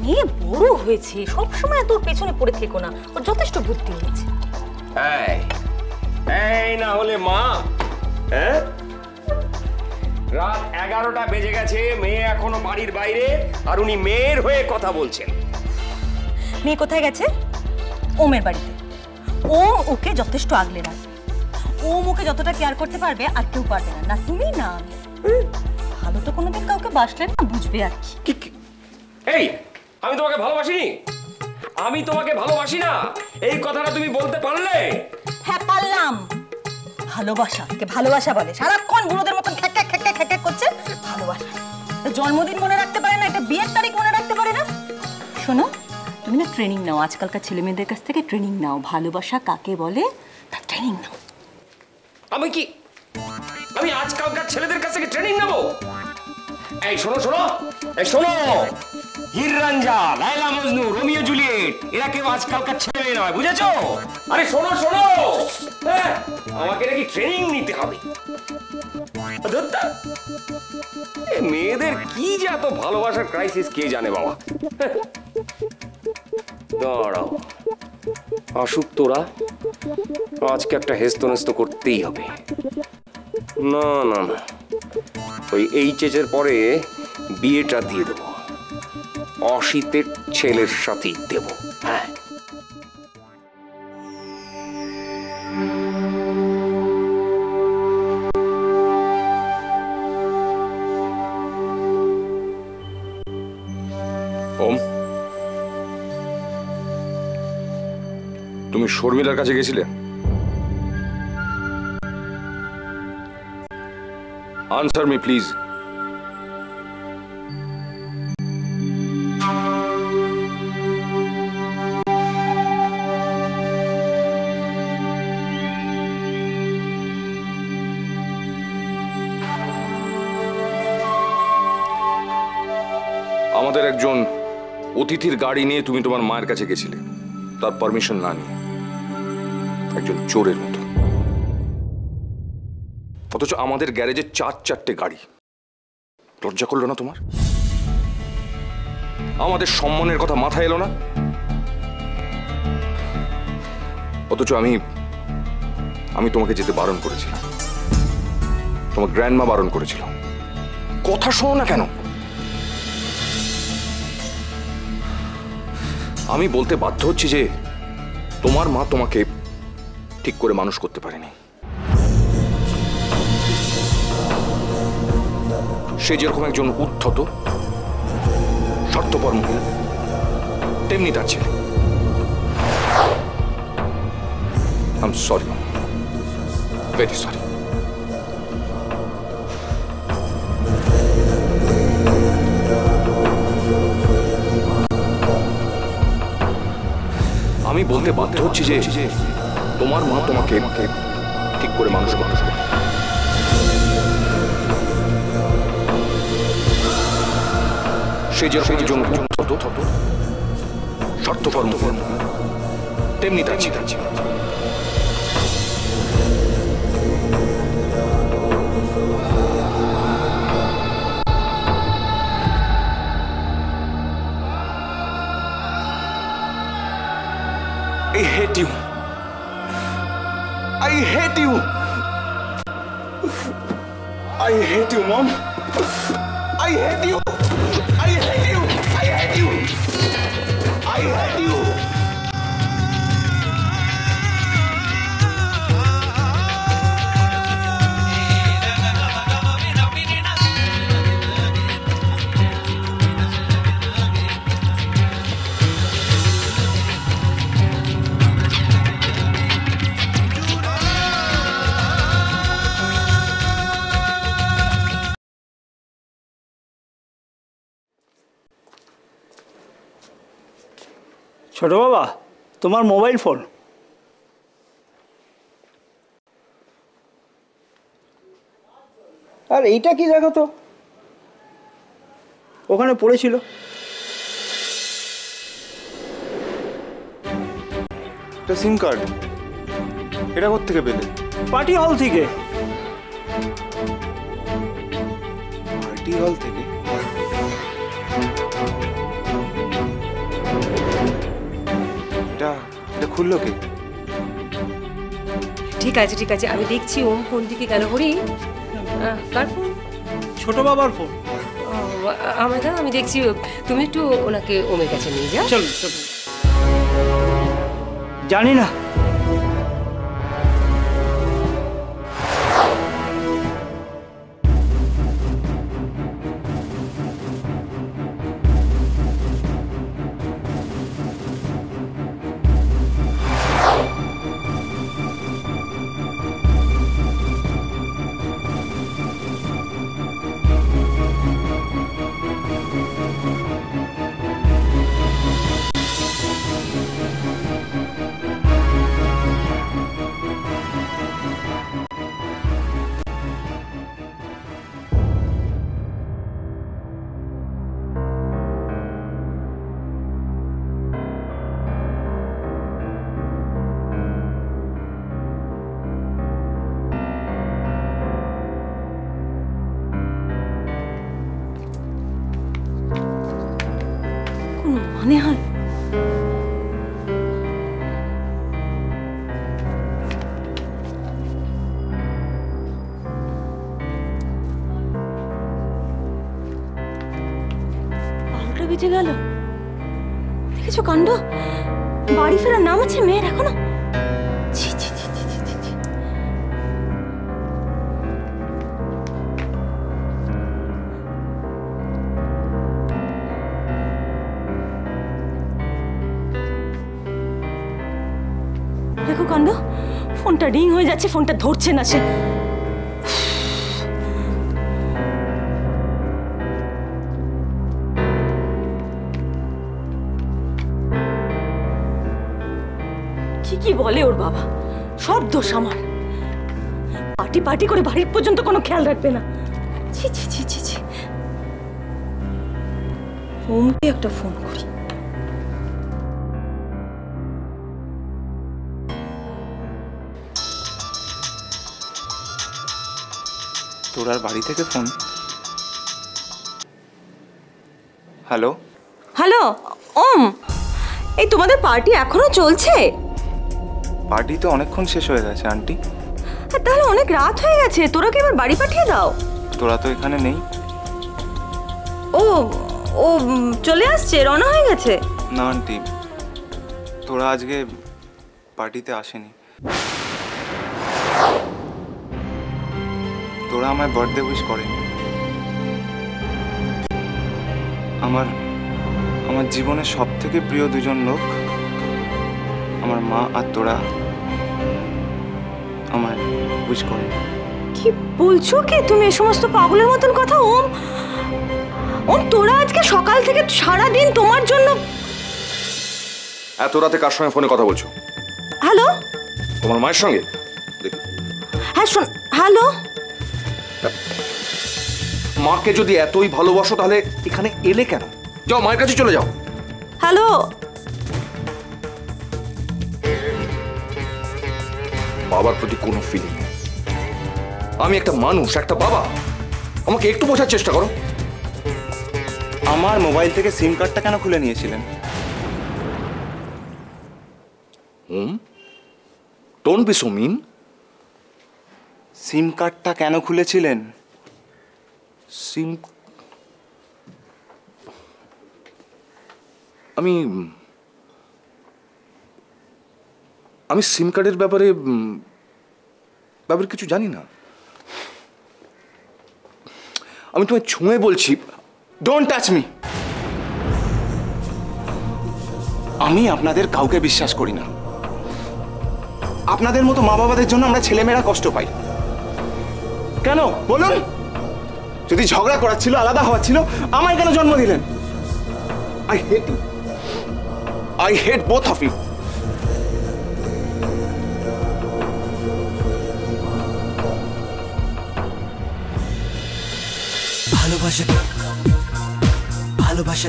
মেয়ে বড় হয়েছে, সবসময় তোর পেছনে পড়ে থেকো না, ওর যথেষ্ট বুদ্ধি হয়েছে। এই না হলে মা, হ্যাঁ রাত 11টা বেজে গেছে, মেয়ে এখনো বাড়ির বাইরে, আর উনি মেয়ের হয়ে কথা বলছেন। মেয়ে কোথায় গেছে? ওমের বাড়িতে। ওম ওকে যথেষ্ট আগলে রাখবে। ওম ওকে যতটা কেয়ার করতে পারবে আর কেউ পারবে না, না তুমি না আমি। ভালো তো কোনোদিন কাউকে বাসলে না, বুঝবে আর কি। এই আমি তোমাকে ভালোবাসিনি, আমি তোমাকে ভালোবাসি না, এই কথাটা তুমি বলতে পারলে? হ্যাঁ পারলাম। ভালোবাসাকে ভালোবাসা বলে, সারাক্ষণ বুড়োদের মতন খ্যাক খ্যাক খ্যাক খ্যাক করছে ভালোবাসা। জন্মদিন মনে রাখতে পারে না, একটা বিয়ের তারিখ মনে রাখতে পারে না। শোনো, তুমি না ট্রেনিং নাও, আজকালকার ছেলে মেয়েদের কাছ থেকে ট্রেনিং নাও, ভালোবাসা কাকে বলে তার ট্রেনিং নাও। আমি আজকালকার ছেলেদের কাছ থেকে ট্রেনিং নেবো? এই শোনো শোনো, এই শোনো, হীর রাঞ্ঝা, লায়লা মজনু, রোমিও জুলিয়েট, এরা কেউ আজকালকার ছেলে মেয়ে নয়, বুঝেছো? আরে শোনো শোনো, আমাকে নাকি ট্রেনিং নিতে হবে। মেয়েদের কি যে এত ভালোবাসার ক্রাইসিস কে জানে বাবা। দাঁড়াও, আসুক তোরা, আজকে একটা হেস্তনেস্ত করতেই হবে। না না না, ওই এইচএস এর পরে বিয়েটা দিয়ে দেবো, অসিতের ছেলের সাথেই দেব। হ্যাঁ ওম, তুমি শর্মিলার কাছে গেছিলে? Answer me please. আমাদের একজন অতিথির গাড়ি নিয়ে তুমি তোমার মায়ের কাছে গেছিলে, তার পারমিশন না নিয়ে, একজন চোরের মতো। অথচ আমাদের গ্যারেজে 4-4টে গাড়ি। লজ্জা করলো না তোমার? আমাদের সম্মানের কথা মাথায় এলো না? অথচ আমি তোমাকে যেতে বারণ করেছিলাম, তোমার গ্র্যান্ডমা বারণ করেছিল। কথা শোনো না কেন? আমি বলতে বাধ্য হচ্ছি যে তোমার মা তোমাকে ঠিক করে মানুষ করতে পারেনি। সে যেরকম একজন উদ্ধত স্বার্থপর মহিলা, তেমনি তার ছেলে। I am sorry, very sorry. আমি বলতে বাধ্য হচ্ছি যে তোমার মা তোমাকে ঠিক করে মানুষ করে। সে যেরকম একজন উদ্ধত স্বার্থপর মহিলা, তেমনি তার ছেলে। I hate you. I hate you. I hate you, Mom. I hate you. I hate you. I hate you. I hate you. ছোট বাবা, তোমার মোবাইল ফোন। আর এইটা কি দেখো তো, ওখানে পড়েছিল। এটা সিম কার্ড। এটা কোত্থেকে পেলে? পার্টি হল থেকে। পার্টি হল থেকে? খুললো কে? ঠিক আছে ঠিক আছে, আমি দেখছি ওম কোন দিকে গেল। হরি, কার ফোন? ছোট বাবার ফোন। আমার দাও, আমি দেখছি। তুমি একটু ওনাকে ওমের কাছে নিয়ে যাও। চল চল। জানি না। কোনো মানে হয়? বারোটা বেজে গেল। দেখেছো কাণ্ড? বাড়ি ফেরার নাম আছে মেয়ের এখনো? ছি ছি ছি ছি ছি ছি ছি। দেখো কাণ্ড, ফোনটা রিং হয়ে যাচ্ছে, ফোনটা ধরছে না সে। কি বলে ওর বাবা, সব দোষ আমার। পার্টি পার্টি করে বাড়ির পর্যন্ত কোনো খেয়াল রাখবে না। ছি ছি ছি ছি ছি। ওমকে একটা ফোন করি। তোর আর বাড়ি থেকে ফোন? হ্যালো হ্যালো ওম, এই তোমাদের পার্টি এখনো চলছে? পার্টি তো অনেকক্ষণ শেষ হয়ে গেছে আন্টি। তাহলে অনেক রাত হয়ে গেছে, তোরা কি এবার বাড়ি পাঠিয়ে দাও? তোরা তো এখানে নেই। ও ও চলে আসছে, রওনা হয়ে গেছে? না আন্টি, তোরা আজকে পার্টিতে আসেনি। তোরা আমায় বার্থডে উইশ করেনি। আমার আমার জীবনের সব থেকে প্রিয় দুজন লোক, আমার মা আর তোরা, আমায় উইশ করেনি। কি বলছো কি তুমি এই সমস্ত পাগলের মতন কথা? ওম ওম, তোরা আজকে সকাল থেকে সারা দিন তোমার জন্য। এত রাতে কার সঙ্গে ফোনে কথা বলছো? হ্যালো, তোমার মায়ের সঙ্গে? দেখি, হ্যাঁ শোন। হ্যালো, মাকে যদি এতই ভালোবাসো তাহলে এখানে এলে কেন? যাও, মায়ের কাছে চলে যাও। হ্যালো। বাবার প্রতি কোনো ফিলিং নেই। আমি একটা মানুষ, একটা বাবা। আমাকে একটু বোঝার চেষ্টা করো। আমার মোবাইল থেকে সিম কার্ডটা কেন খুলে নিয়েছিলেন? ডোন্ট বি সো মিন। সিম কার্ডটা কেন খুলেছিলেন? সিম, আমি সিম কার্ডের ব্যাপারে কিছু জানি না। আমি তোমায় ছুঁয়ে বলছি, ডোন্ট টাচ মি। আমি আপনাদের কাউকে বিশ্বাস করি না। আপনাদের মতো মা বাবাদের জন্য আমরা ছেলেমেয়েরা কষ্ট পাই। কেন বলুন? যদি ঝগড়া করার ছিল, আলাদা হওয়ার ছিল, আমায় কেন জন্ম দিলেন? I hate you. I hate both of you. ভালোবাসা